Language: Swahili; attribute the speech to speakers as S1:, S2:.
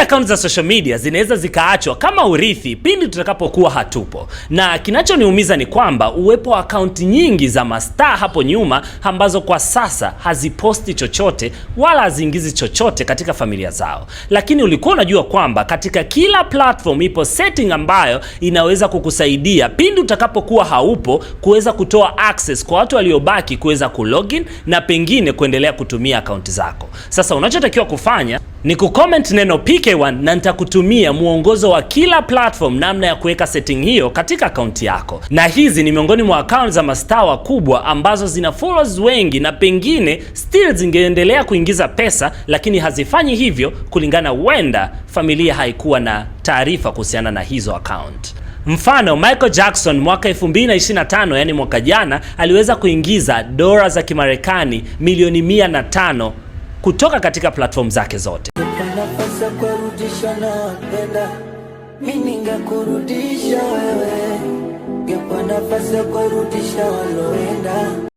S1: akaunti za social media zinaweza zikaachwa kama urithi pindi tutakapokuwa hatupo, na kinachoniumiza ni kwamba uwepo wa akaunti nyingi za mastaa hapo nyuma ambazo kwa sasa haziposti chochote wala haziingizi chochote katika familia zao. Lakini ulikuwa unajua kwamba katika kila platform ipo setting ambayo inaweza kukusaidia pindi utakapokuwa haupo kuweza kutoa access kwa watu waliobaki kuweza kulogin na pengine kuendelea kutumia akaunti zako. Sasa unachotakiwa kufanya ni kucomment neno PK1 na nitakutumia muongozo wa kila platform namna ya kuweka setting hiyo katika akaunti yako. Na hizi ni miongoni mwa account za mastaa wakubwa ambazo zina followers wengi na pengine still zingeendelea kuingiza pesa, lakini hazifanyi hivyo kulingana huenda familia haikuwa na taarifa kuhusiana na hizo account. Mfano, Michael Jackson mwaka 2025, yani mwaka jana, aliweza kuingiza dola za Kimarekani milioni 105 kutoka katika platform zake zote.